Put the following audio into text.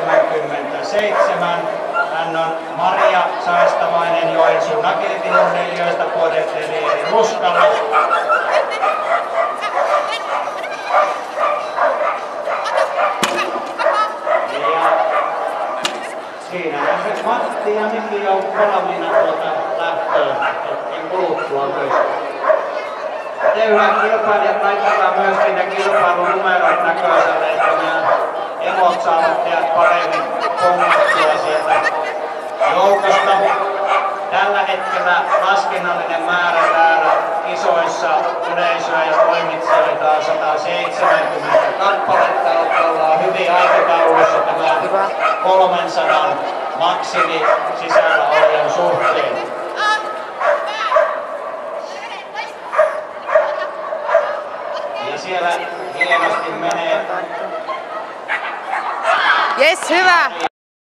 77. Hän on Maria Saastamainen Joensuun agility-urheilijoista, puodelteli Eeri Ruskala. Siinähän se Matti ja Miki on valmiina lähtöön hetken kuluttua myös. Te hyvät kilpailijat, laittakaa myöskin ne kilpailunumerot näköiselle, että nämä emot saavat teidät paremmin pongattua sieltä joukosta. Tällä hetkellä laskennallinen määrä täällä kisoissa yleisöä ja toimitsijoita on 170 kappaletta. Ollaan hyvin aikataulussa tämä 300 maksimi sisälläolijan suhteen. Ja siellä hienosti menee. Jes, hyvä!